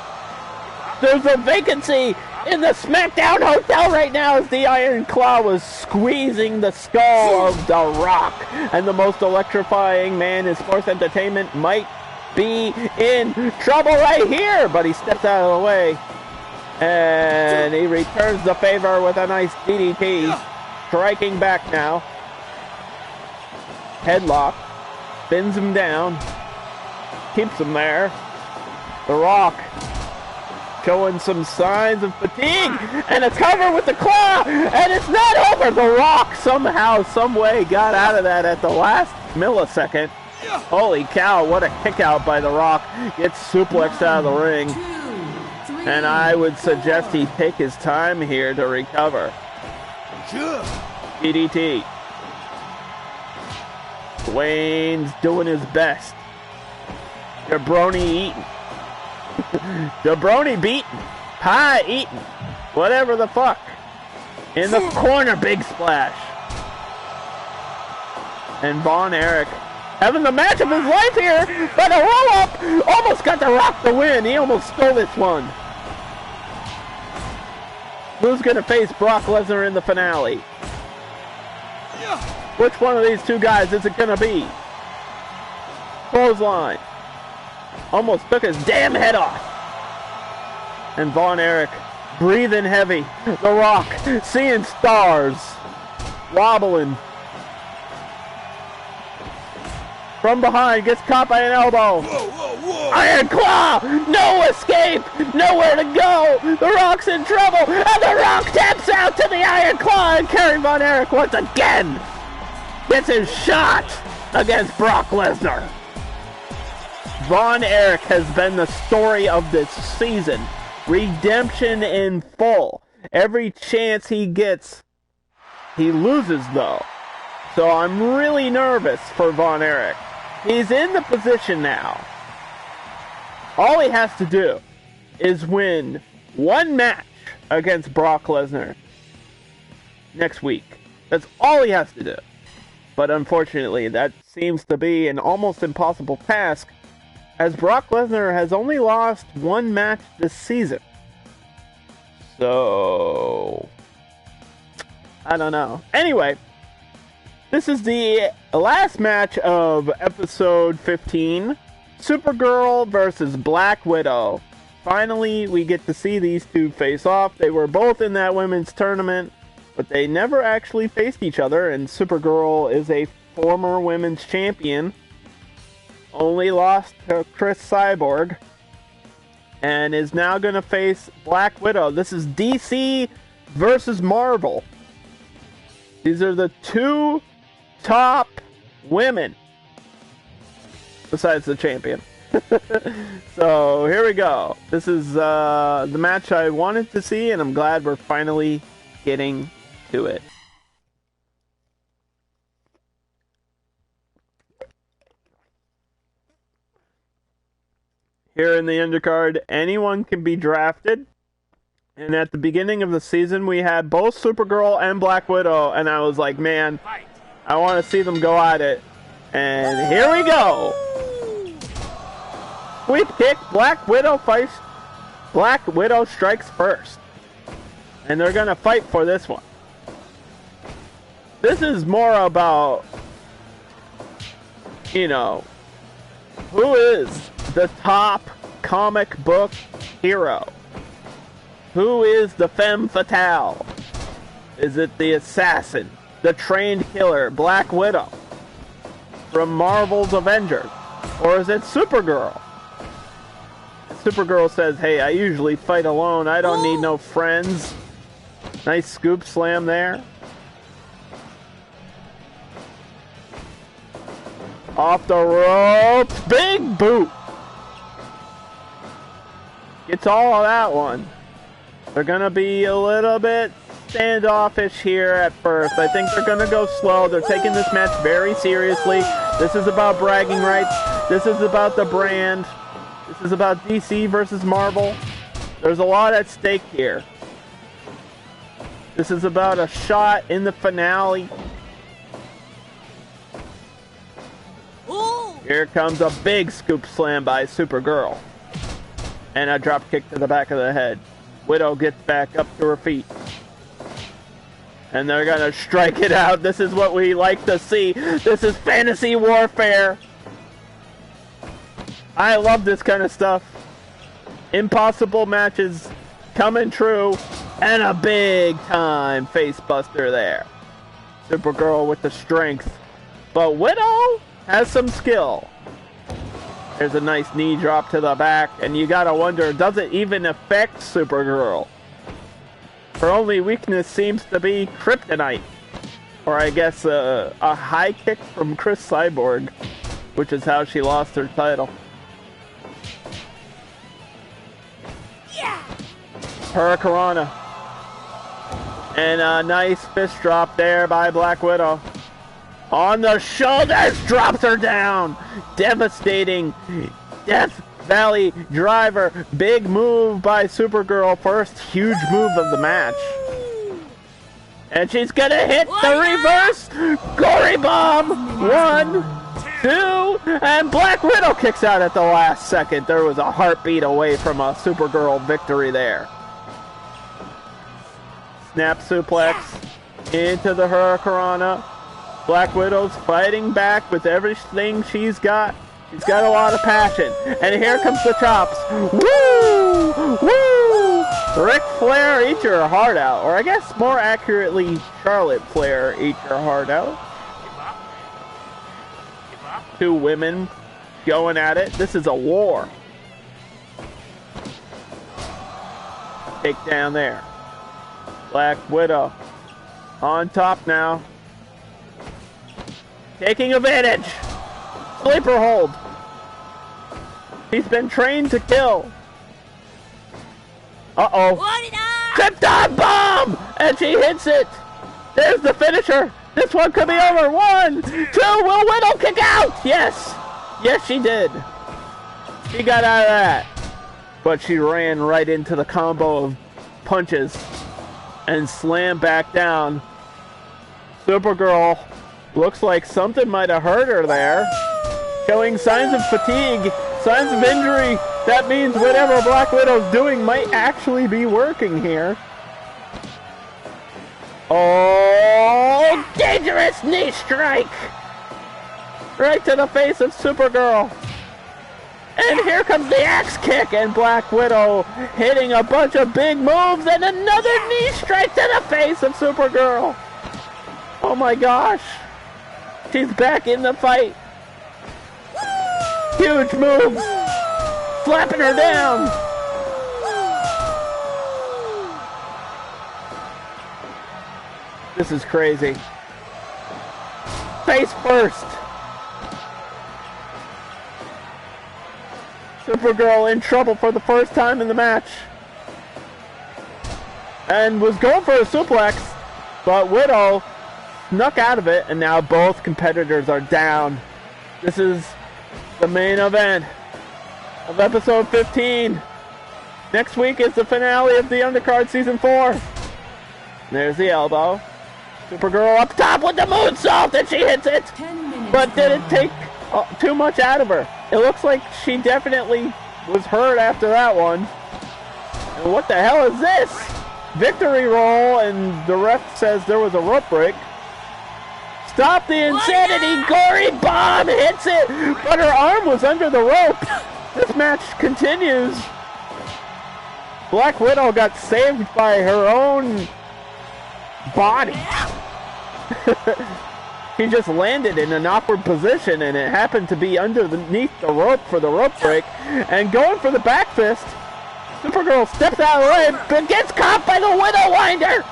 There's a vacancy in the SmackDown Hotel right now as the Iron Claw was squeezing the skull of The Rock. And the most electrifying man in sports entertainment might be in trouble right here. But he steps out of the way. And he returns the favor with a nice DDT. Striking back now. Headlock. Spins him down. Keeps him there. The Rock showing some signs of fatigue. And a cover with the claw. And it's not over. The Rock somehow, some way got out of that at the last millisecond. Holy cow, what a kick out by The Rock. Gets suplexed out of the ring. And I would suggest he take his time here to recover. DDT. Dwayne's doing his best. Jabroni eating. Jabroni beaten. Pie eaten. Whatever the fuck. In the corner, big splash. And Von Erich having the match of his life here, but a roll-up almost got The Rock the win. He almost stole this one. Who's going to face Brock Lesnar in the finale? Which one of these two guys is it going to be? Clothesline. Almost took his damn head off. And Von Erich breathing heavy. The Rock seeing stars. Wobbling. From behind, gets caught by an elbow. Iron Claw! No escape! Nowhere to go! The Rock's in trouble! And The Rock taps out to the Iron Claw! And Kerry Von Erich once again gets his shot against Brock Lesnar. Von Erich has been the story of this season. Redemption in full. Every chance he gets, he loses though. So I'm really nervous for Von Erich. He's in the position now. All he has to do is win one match against Brock Lesnar next week. That's all he has to do. But unfortunately, that seems to be an almost impossible task, as Brock Lesnar has only lost one match this season. So, I don't know. Anyway, this is the last match of episode 15. Supergirl versus Black Widow. Finally, we get to see these two face off. They were both in that women's tournament, but they never actually faced each other, and Supergirl is a former women's champion. Only lost to Chris Cyborg, and is now going to face Black Widow. This is DC versus Marvel. These are the two top women, besides the champion. So, here we go. This is the match I wanted to see, and I'm glad we're finally getting to it. Here in the undercard, anyone can be drafted. And at the beginning of the season, we had both Supergirl and Black Widow, and I was like, man, I want to see them go at it. And here we go. Sweep kick, Black Widow fights. Black Widow strikes first. And they're going to fight for this one. This is more about, you know, who is the top comic book hero? Who is the femme fatale? Is it the assassin, the trained killer, Black Widow from Marvel's Avengers? Or is it Supergirl? Supergirl says, hey, I usually fight alone. I don't need no friends. Nice scoop slam there. Off the ropes. Big boot. Gets all of that one. They're going to be a little bit standoffish here at first. I think they're going to go slow. They're taking this match very seriously. This is about bragging rights. This is about the brand. This is about DC versus Marvel. There's a lot at stake here. This is about a shot in the finale. Ooh. Here comes a big scoop slam by Supergirl. And a drop kick to the back of the head. Widow gets back up to her feet. And they're gonna strike it out. This is what we like to see. This is fantasy warfare. I love this kind of stuff. Impossible matches coming true. And a big time face buster there. Supergirl with the strength. But Widow has some skill. There's a nice knee drop to the back. And you gotta wonder, does it even affect Supergirl? Her only weakness seems to be kryptonite. Or I guess a high kick from Chris Cyborg. Which is how she lost her title. Yeah. Hurricanrana. And a nice fist drop there by Black Widow. On the shoulders, drops her down. Devastating Death Valley driver. Big move by Supergirl. First huge move of the match. And she's gonna hit the reverse gory bomb. 1, 2, and Black Widow kicks out at the last second. There was a heartbeat away from a Supergirl victory there. Snap suplex into the Hurricanrana. Black Widow's fighting back with everything she's got. She's got a lot of passion. And here comes the chops. Woo! Woo! Ric Flair, eat your heart out. Or I guess more accurately, Charlotte Flair, eat your heart out. Two women going at it. This is a war. Take down there. Black Widow on top now. Taking advantage. Sleeper hold. He's been trained to kill. Uh-oh. Krypton bomb! And she hits it. There's the finisher. This one could be over. 1, 2. Will Widow kick out? Yes. Yes, she did. She got out of that. But she ran right into the combo of punches and slammed back down. Supergirl looks like something might have hurt her there. Showing signs of fatigue, signs of injury. That means whatever Black Widow's doing might actually be working here. Oh, dangerous knee strike! Right to the face of Supergirl. And here comes the axe kick, and Black Widow hitting a bunch of big moves, and another knee strike to the face of Supergirl. Oh my gosh. She's back in the fight. Huge moves. Slapping her down. This is crazy. Face first. Supergirl in trouble for the first time in the match. And was going for a suplex, but Widow snuck out of it, and now both competitors are down. This is the main event of episode 15. Next week is the finale of the Undercard Season 4. There's the elbow. Supergirl up top with the moonsault, and she hits it. But did it take too much out of her? It looks like she definitely was hurt after that one. And what the hell is this? Victory roll, and the ref says there was a rope break. Stop the insanity! Gory bomb hits it, but her arm was under the rope. This match continues. Black Widow got saved by her own body. He just landed in an awkward position, and it happened to be underneath the rope for the rope break. And going for the back fist, Supergirl steps out of the way, but gets caught by the Widow Winder.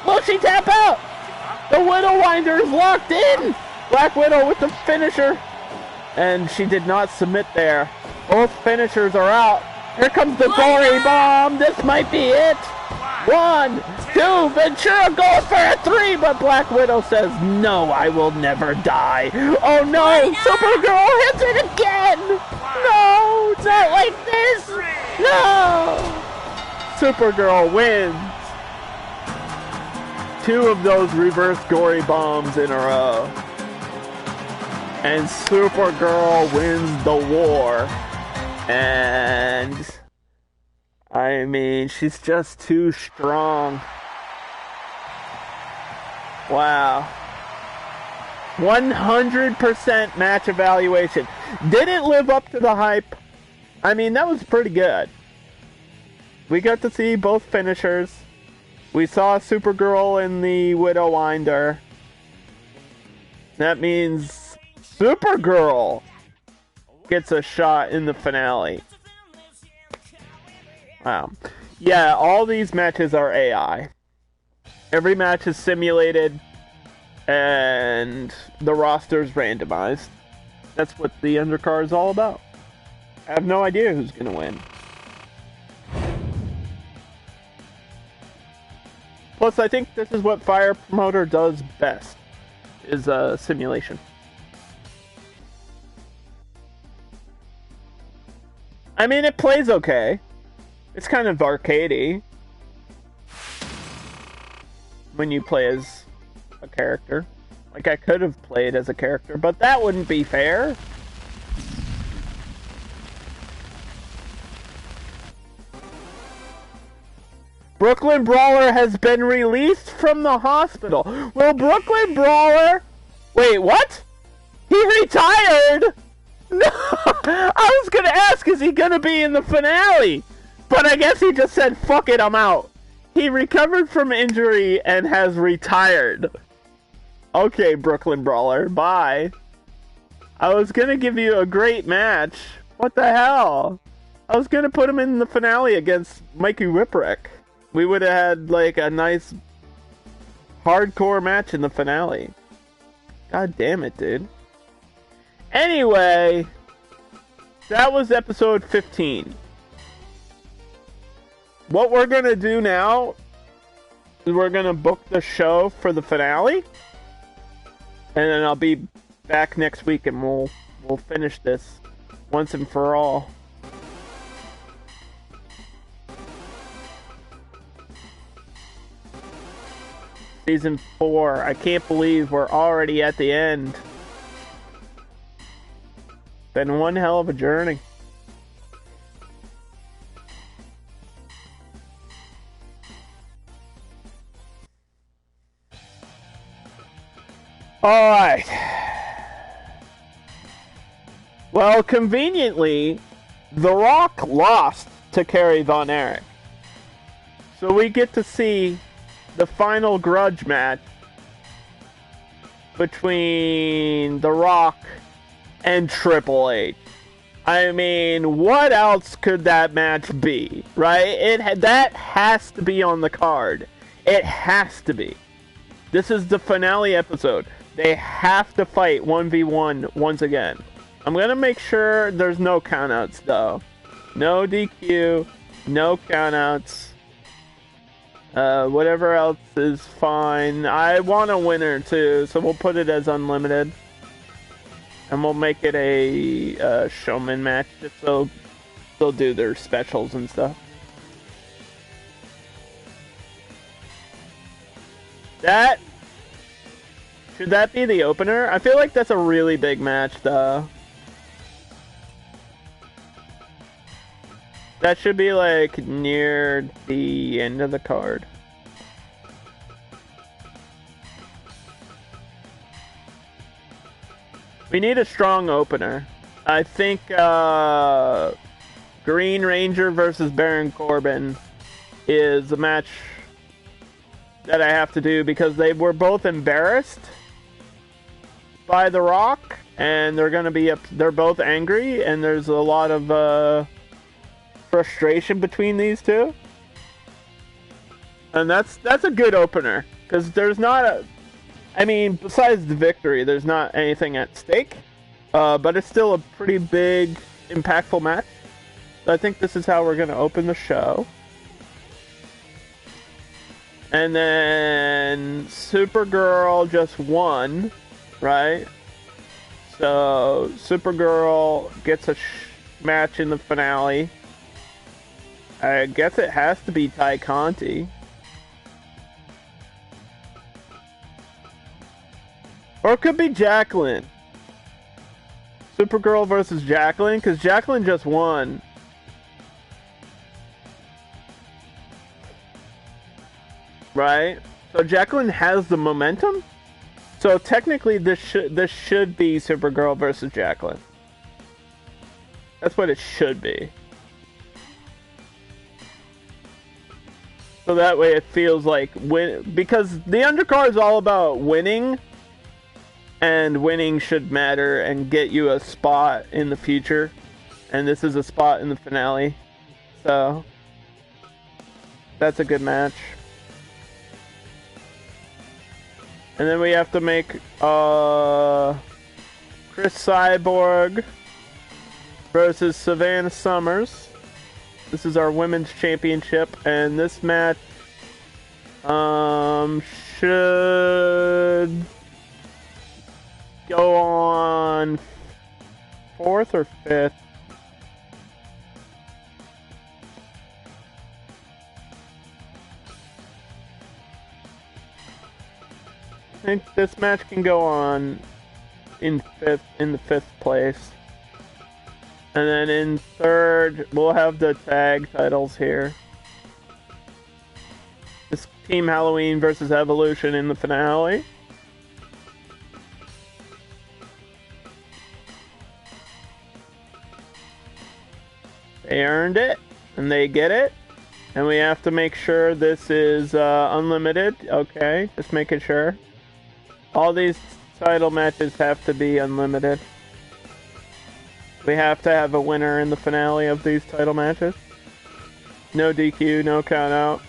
Will she tap out? The Widow Winder is locked in. Black Widow with the finisher. And she did not submit there. Both finishers are out. Here comes the gory bomb. This might be it. 1, 2, Ventura going for a 3, but Black Widow says, no, I will never die. Oh no, Supergirl hits it again. No, not like this. No. Supergirl wins. 2 of those reverse gory bombs in a row. And Supergirl wins the war. And I mean, she's just too strong. Wow. 100% match evaluation. Didn't live up to the hype. I mean, that was pretty good. We got to see both finishers. We saw Supergirl in the Widow Winder. That means Supergirl gets a shot in the finale. Wow. Yeah, all these matches are AI. Every match is simulated, and the roster's randomized. That's what the undercard is all about. I have no idea who's going to win. Plus, I think this is what Fire Promoter does best, is simulation. I mean, it plays okay. It's kind of arcadey when you play as a character. Like, I could have played as a character, but that wouldn't be fair. Brooklyn Brawler has been released from the hospital. Will Brooklyn Brawler... Wait, what? He retired? No! I was gonna ask, is he gonna be in the finale? But I guess he just said, fuck it, I'm out. He recovered from injury and has retired. Okay, Brooklyn Brawler, bye. I was gonna give you a great match. What the hell? I was gonna put him in the finale against Mikey Whipwreck. We would have had, like, a nice hardcore match in the finale. God damn it, dude. Anyway, that was episode 15. What we're gonna do now is we're gonna book the show for the finale, and then I'll be back next week and we'll finish this once and for all. Season 4. I can't believe we're already at the end. Been one hell of a journey. Alright. Well, conveniently, The Rock lost to Kerry Von Erich. So we get to see the final grudge match between The Rock and Triple H. I mean, what else could that match be, right? That has to be on the card. It has to be. This is the finale episode. They have to fight 1v1 once again. I'm gonna make sure there's no countouts, though. No DQ, no countouts. Whatever else is fine. I want a winner too, so we'll put it as unlimited. And we'll make it a showman match, just so they'll do their specials and stuff. Should that be the opener? I feel like that's a really big match, though. That should be, like, near the end of the card. We need a strong opener. I think, Green Ranger versus Baron Corbin is a match that I have to do because they were both embarrassed by The Rock, and they're both angry, and there's a lot of, frustration between these two, and that's a good opener because there's not besides the victory, there's not anything at stake, but it's still a pretty big, impactful match. I think this is how we're going to open the show. And then Supergirl just won, right? So Supergirl gets a match in the finale. I guess it has to be Ty Conti. Or it could be Jacqueline. Supergirl versus Jacqueline, because Jacqueline just won. Right? So Jacqueline has the momentum. So technically this should be Supergirl versus Jacqueline. That's what it should be. So that way it feels like because the undercard is all about winning, and winning should matter and get you a spot in the future, and this is a spot in the finale, so that's a good match. And then we have to make Chris Cyborg versus Savannah Summers. This is our women's championship, and this match should go on 4th or 5th. I think this match can go on in the 5th place. And then in 3rd, we'll have the tag titles here. This Team Halloween versus Evolution in the finale. They earned it, and they get it. And we have to make sure this is unlimited. Okay, just making sure. All these title matches have to be unlimited. We have to have a winner in the finale of these title matches. No DQ, no count out.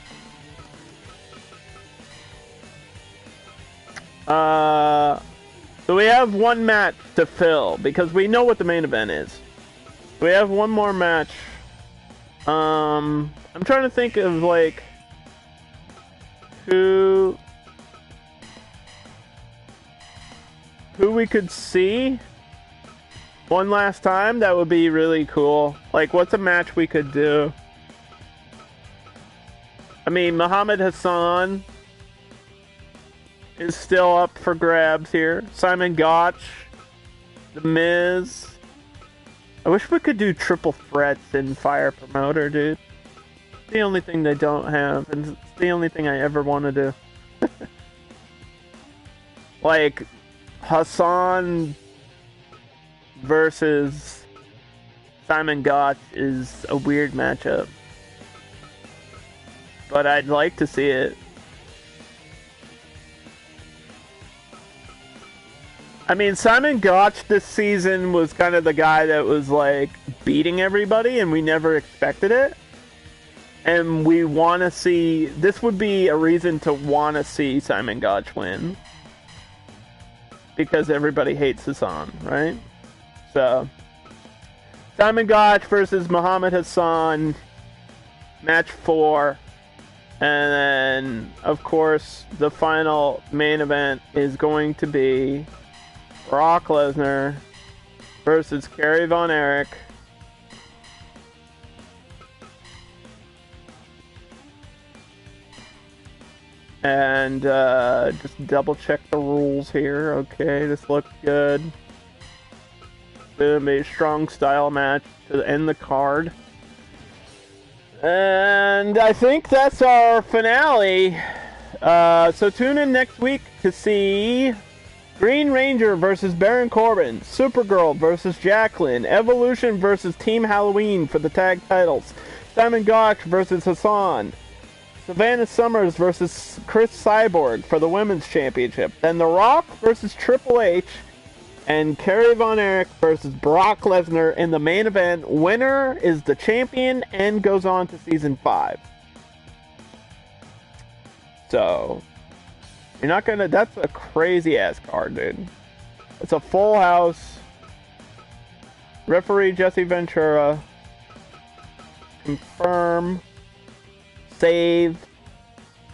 So we have one match to fill because we know what the main event is. We have one more match. I'm trying to think of like who we could see one last time. That would be really cool. Like, what's a match we could do? I mean, Muhammad Hassan is still up for grabs here. Simon Gotch, The Miz. I wish we could do triple threats in Fire Promoter, dude. It's the only thing they don't have, and it's the only thing I ever want to do. Like, Hassan versus Simon Gotch is a weird matchup, but I'd like to see it. I mean, Simon Gotch this season was kind of the guy that was like beating everybody, and we never expected it. And we want to see, this would be a reason to want to see Simon Gotch win, because everybody hates Hassan, right? So, Simon Gotch versus Muhammad Hassan, match 4. And then, of course, the final main event is going to be Brock Lesnar versus Kerry Von Erich. And just double check the rules here. Okay, this looks good. It's gonna be a strong style match to end the card. And I think that's our finale. So tune in next week to see Green Ranger versus Baron Corbin, Supergirl versus Jacqueline, Evolution versus Team Halloween for the tag titles, Simon Gotch versus Hassan, Savannah Summers versus Chris Cyborg for the Women's Championship, then The Rock versus Triple H, and Kerry Von Erich versus Brock Lesnar in the main event. Winner is the champion and goes on to Season 5. So, you're not gonna, that's a crazy ass card, dude. It's a full house. Referee Jesse Ventura. confirm, save,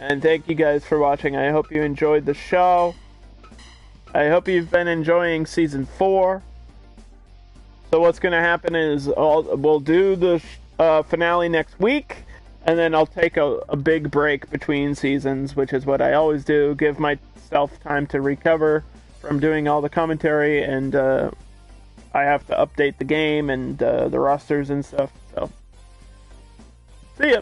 and thank you guys for watching. I hope you enjoyed the show. I hope you've been enjoying Season 4. So what's going to happen is we'll do the finale next week, and then I'll take a big break between seasons, which is what I always do. Give myself time to recover from doing all the commentary, and I have to update the game and the rosters and stuff. So, see ya!